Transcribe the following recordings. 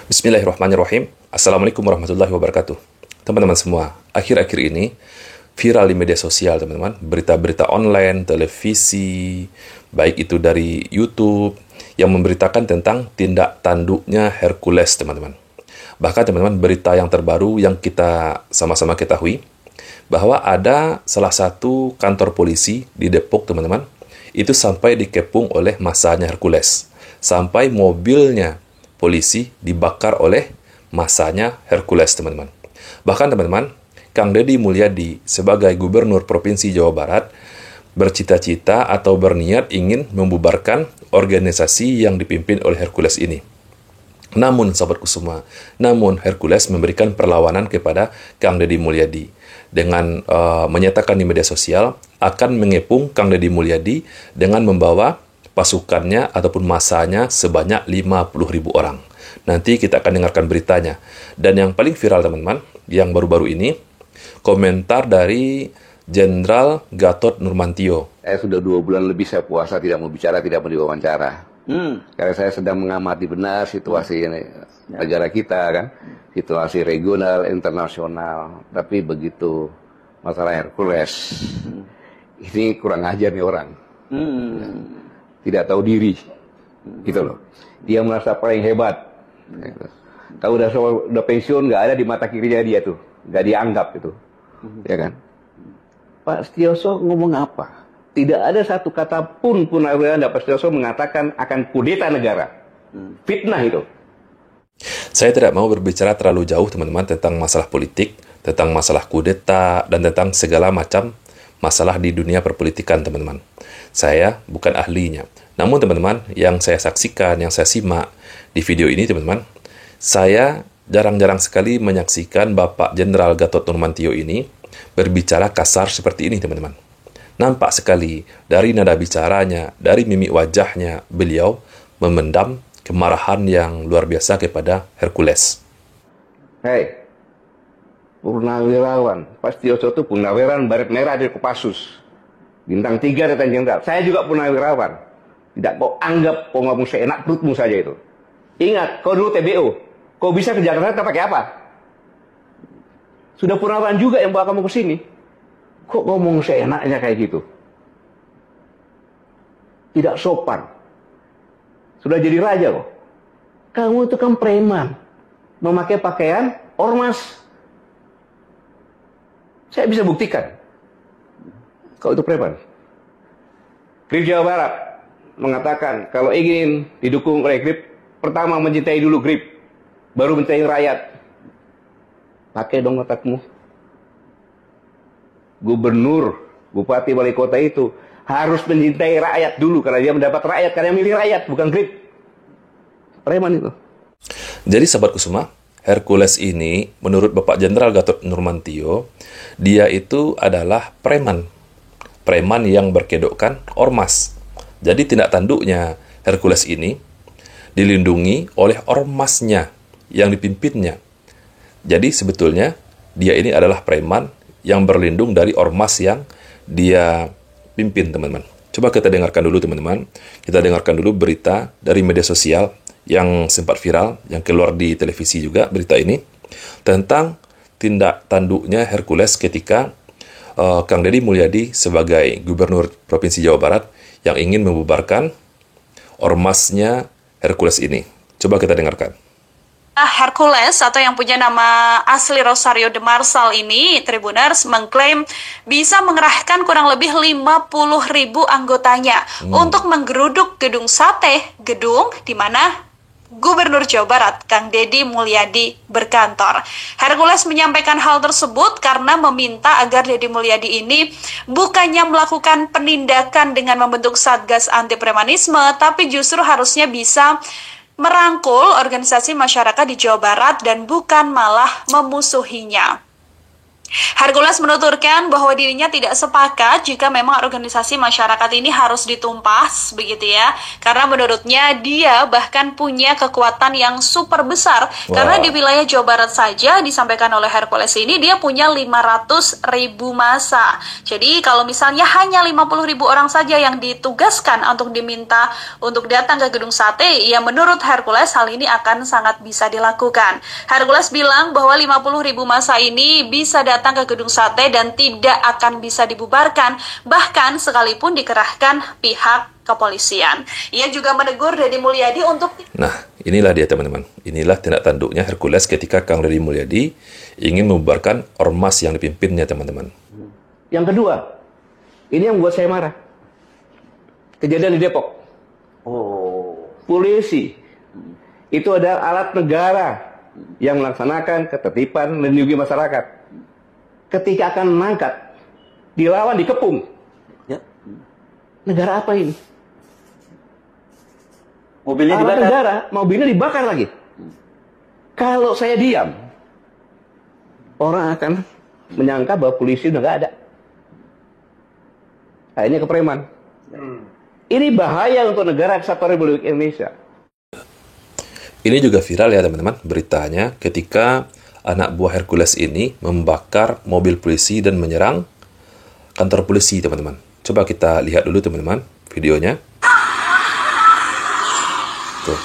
Bismillahirrahmanirrahim. Assalamualaikum warahmatullahi wabarakatuh. Teman-teman semua, akhir-akhir ini viral di media sosial, teman-teman. Berita-berita online, televisi, baik itu dari YouTube, yang memberitakan tentang tindak tanduknya Hercules, teman-teman. Bahkan, teman-teman, berita yang terbaru yang kita sama-sama ketahui, bahwa ada salah satu kantor polisi di Depok, teman-teman, itu sampai dikepung oleh masanya Hercules. Sampai mobilnya polisi dibakar oleh masanya Hercules, teman-teman. Bahkan, teman-teman, Kang Deddy Mulyadi sebagai Gubernur Provinsi Jawa Barat bercita-cita atau berniat ingin membubarkan organisasi yang dipimpin oleh Hercules ini. Namun, sahabatku semua, Hercules memberikan perlawanan kepada Kang Deddy Mulyadi dengan menyatakan di media sosial akan mengepung Kang Deddy Mulyadi dengan membawa pasukannya ataupun masanya sebanyak 50.000 orang. Nanti kita akan dengarkan beritanya. Dan yang paling viral, teman-teman, yang baru-baru ini, komentar dari Jenderal Gatot Nurmantio. Saya sudah 2 bulan lebih saya puasa, tidak mau bicara, tidak mau diwawancara. Karena saya sedang mengamati benar situasi negara kita, kan, situasi regional, internasional. Tapi begitu masalah Hercules, ini kurang ajar nih orang. Tidak tahu diri, gitu loh. Dia merasa paling hebat. Kalau udah pensiun, nggak ada di mata kirinya dia tuh, nggak dianggap itu, ya kan? Pak Setioso ngomong apa? Tidak ada satu kata pun Pak Setioso mengatakan akan kudeta negara. Fitnah itu. Saya tidak mau berbicara terlalu jauh, teman-teman, tentang masalah politik, tentang masalah kudeta, dan tentang segala macam masalah di dunia perpolitikan, teman-teman. Saya bukan ahlinya. Namun, teman-teman, yang saya saksikan, yang saya simak di video ini, teman-teman, saya jarang-jarang sekali menyaksikan Bapak Jenderal Gatot Nurmantio ini berbicara kasar seperti ini, teman-teman. Nampak sekali dari nada bicaranya, dari mimik wajahnya, beliau memendam kemarahan yang luar biasa kepada Hercules. Hei, purnawirawan, Pak Setioso itu purnawirawan Baret Merah dari Kopassus. Bintang 3 Letnan Jenderal. Saya juga purnawirawan. Tidak kau anggap kau ngomong seenak perutmu saja itu. Ingat, kau dulu TBO. Kau bisa ke Jakarta pakai apa? Sudah purnawirawan juga yang bawa kamu ke sini. Kok ngomong seenaknya kayak gitu? Tidak sopan. Sudah jadi raja kok. Kamu itu kan preman. Memakai pakaian ormas. Saya bisa buktikan. Kau itu preman. Grip Jawa Barat mengatakan kalau ingin didukung oleh Grip, pertama mencintai dulu Grip, baru mencintai rakyat. Pakai dong otakmu. Gubernur, bupati, wali kota itu harus mencintai rakyat dulu karena dia mendapat rakyat, karena milih rakyat, bukan Grip. Preman itu. Jadi, sahabatku semua, Hercules ini, menurut Bapak Jenderal Gatot Nurmantio, dia itu adalah preman. Preman yang berkedokkan ormas. Jadi tindak tanduknya Hercules ini dilindungi oleh ormasnya yang dipimpinnya. Jadi sebetulnya dia ini adalah preman yang berlindung dari ormas yang dia pimpin, teman-teman. Coba kita dengarkan dulu, teman-teman. Kita dengarkan dulu berita dari media sosial yang sempat viral, yang keluar di televisi juga, berita ini, tentang tindak tanduknya Hercules ketika Kang Deddy Mulyadi sebagai Gubernur Provinsi Jawa Barat yang ingin membubarkan ormasnya Hercules ini. Coba kita dengarkan. Hercules atau yang punya nama asli Rosario de Marsal ini, Tribuners, mengklaim bisa mengerahkan kurang lebih 50.000 anggotanya untuk menggeruduk gedung sate, gedung di mana Gubernur Jawa Barat, Kang Deddy Mulyadi, berkantor. Hercules menyampaikan hal tersebut karena meminta agar Deddy Mulyadi ini bukannya melakukan penindakan dengan membentuk Satgas Anti Premanisme, tapi justru harusnya bisa merangkul organisasi masyarakat di Jawa Barat dan bukan malah memusuhinya. Hercules menuturkan bahwa dirinya tidak sepakat jika memang organisasi masyarakat ini harus ditumpas, begitu ya. Karena menurutnya dia bahkan punya kekuatan yang super besar. Karena di wilayah Jawa Barat saja disampaikan oleh Hercules ini dia punya 500.000 massa. Jadi kalau misalnya hanya 50.000 orang saja yang ditugaskan untuk diminta untuk datang ke Gedung Sate, ya menurut Hercules hal ini akan sangat bisa dilakukan. Hercules bilang bahwa 50.000 massa ini bisa datang ke Gedung Sate dan tidak akan bisa dibubarkan, bahkan sekalipun dikerahkan pihak kepolisian. Ia juga menegur Deddy Mulyadi untuk... Nah, inilah dia teman-teman. Inilah tindak tanduknya Hercules ketika Kang Deddy Mulyadi ingin membubarkan ormas yang dipimpinnya, teman-teman. Yang kedua, ini yang membuat saya marah. Kejadian di Depok. Polisi itu adalah alat negara yang melaksanakan ketertiban melindungi masyarakat. Ketika akan mengangkat, dilawan, dikepung. Ya. Negara apa ini? Mobilnya dibakar. Negara, mobilnya dibakar lagi. Kalau saya diam, orang akan menyangka bahwa polisi udah nggak ada. Akhirnya ke preman. Ini bahaya untuk negara kesatuan Republik Indonesia. Ini juga viral ya teman-teman, beritanya ketika anak buah Hercules ini membakar mobil polisi dan menyerang kantor polisi, teman-teman. Coba kita lihat dulu, teman-teman, videonya. Tuh.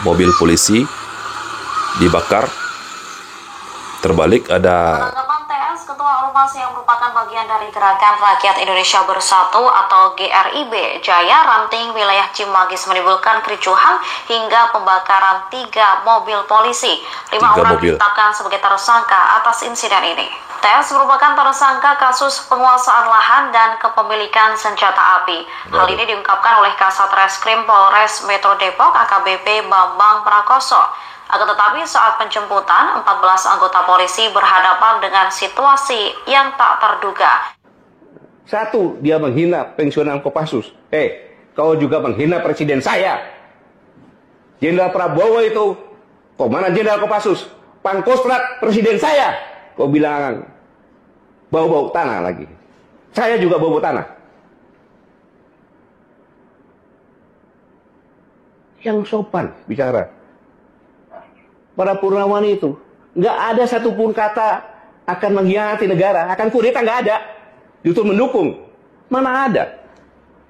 Mobil polisi dibakar. Terbalik ada Ketua Ormas yang merupakan bagian dari Gerakan Rakyat Indonesia Bersatu atau GRIB Jaya Ranting wilayah Cimanggis menimbulkan kericuhan hingga pembakaran 3 mobil polisi. 5 orang ditetapkan sebagai tersangka atas insiden ini. TS merupakan tersangka kasus penguasaan lahan dan kepemilikan senjata api. Hal ini diungkapkan oleh Kasat Reskrim Polres Metro Depok AKBP Bambang Prakoso. Akan tetapi saat penjemputan, 14 anggota polisi berhadapan dengan situasi yang tak terduga. Satu, dia menghina pensiunan Kopassus. Kau juga menghina presiden saya. Jenderal Prabowo itu komandan Jenderal Kopassus. Pangkostrat presiden saya. Kau bilang bau-bau tanah lagi. Saya juga bau-bau tanah. Yang sopan bicara. Para Purnawan itu nggak ada satupun kata akan mengkhianati negara, akan kudeta, nggak ada. Justru mendukung. Mana ada?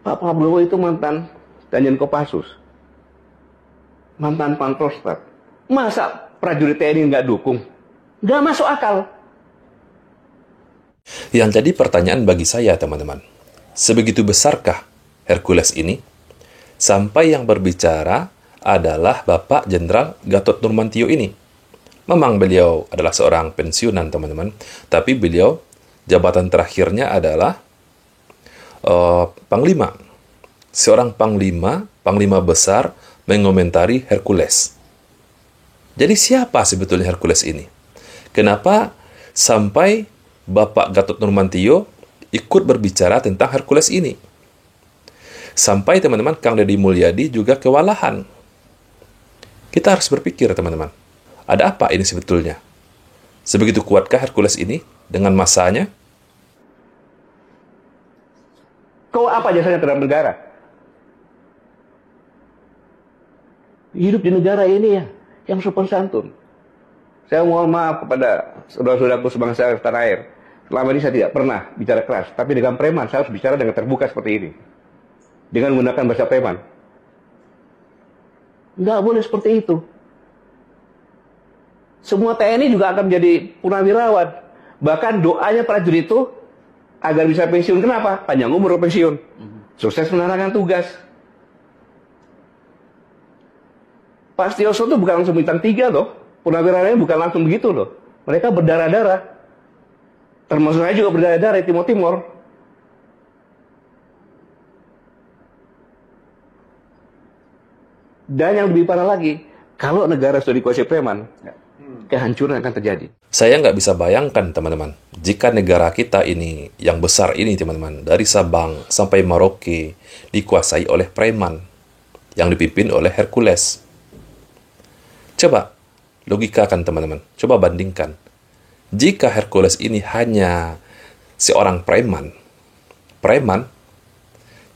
Pak Prabowo itu mantan Danjen Kopassus, mantan Pangkostrat. Masa prajurit TNI nggak dukung? Nggak masuk akal. Yang jadi pertanyaan bagi saya, teman-teman, sebegitu besarkah Hercules ini sampai yang berbicara adalah Bapak Jenderal Gatot Nurmantio ini? Memang beliau adalah seorang pensiunan, teman-teman, tapi beliau jabatan terakhirnya adalah Panglima. Seorang Panglima besar mengomentari Hercules. Jadi siapa sebetulnya Hercules ini? Kenapa sampai Bapak Gatot Nurmantio ikut berbicara tentang Hercules ini? Sampai teman-teman Kang Deddy Mulyadi juga kewalahan. Kita harus berpikir, teman-teman, ada apa ini sebetulnya? Sebegitu kuatkah Hercules ini dengan masanya? Kau apa jasanya terhadap negara? Hidup di negara ini ya, yang sopan santun. Saya mohon maaf kepada saudara-saudaraku sebangsa tanah air. Selama ini saya tidak pernah bicara keras, tapi dengan preman saya harus bicara dengan terbuka seperti ini. Dengan menggunakan bahasa preman. Nggak boleh seperti itu. Semua TNI juga akan menjadi purnawirawan. Bahkan doanya prajurit itu agar bisa pensiun. Kenapa? Panjang umur pensiun. Sukses menjalankan tugas. Pak Setioso itu bukan langsung bintang 3 loh. Purnawirawannya bukan langsung begitu loh. Mereka berdarah-darah. Termasuk saya juga berdarah-darah di Timur-Timur. Dan yang lebih parah lagi, kalau negara sudah dikuasai preman, kehancuran akan terjadi. Saya nggak bisa bayangkan, teman-teman, jika negara kita ini, yang besar ini, teman-teman, dari Sabang sampai Merauke, dikuasai oleh preman, yang dipimpin oleh Hercules. Coba, logikakan, teman-teman. Coba bandingkan. jika Hercules ini hanya seorang preman,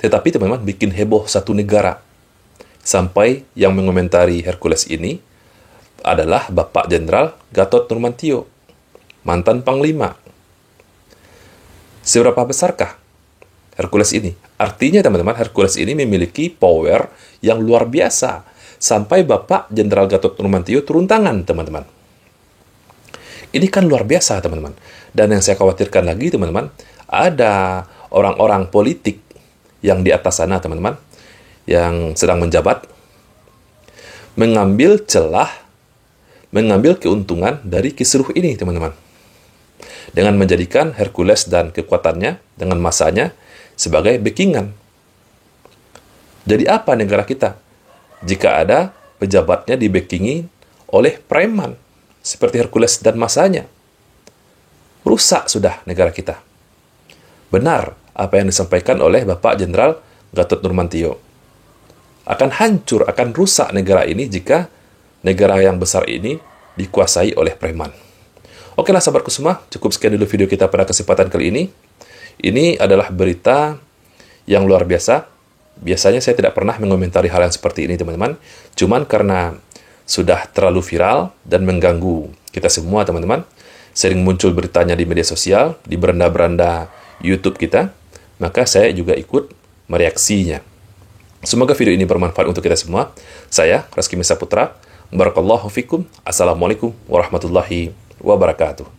tetapi teman-teman bikin heboh satu negara. Sampai yang mengomentari Hercules ini adalah Bapak Jenderal Gatot Nurmantio, mantan Panglima. Seberapa besarkah Hercules ini? Artinya teman-teman, Hercules ini memiliki power yang luar biasa. Sampai Bapak Jenderal Gatot Nurmantio turun tangan, teman-teman. Ini kan luar biasa, teman-teman. Dan yang saya khawatirkan lagi, teman-teman, ada orang-orang politik yang di atas sana, teman-teman, yang sedang menjabat, mengambil celah, mengambil keuntungan dari kisruh ini, teman-teman. Dengan menjadikan Hercules dan kekuatannya, dengan masanya, sebagai backingan. Jadi apa negara kita? Jika ada pejabatnya dibackingi oleh preman, seperti Hercules dan masanya. Rusak sudah negara kita. Benar apa yang disampaikan oleh Bapak Jenderal Gatot Nurmantio. Akan hancur, akan rusak negara ini jika negara yang besar ini dikuasai oleh preman. Okelah sahabatku semua, cukup sekian dulu video kita pada kesempatan kali ini. Ini adalah berita yang luar biasa. Biasanya saya tidak pernah mengomentari hal yang seperti ini, teman-teman. Cuman karena sudah terlalu viral dan mengganggu kita semua, teman-teman. Sering muncul beritanya di media sosial, di beranda-beranda YouTube kita. Maka saya juga ikut mereaksinya. Semoga video ini bermanfaat untuk kita semua. Saya, Reski Mesa Putra. Barakallahu fikum. Assalamualaikum warahmatullahi wabarakatuh.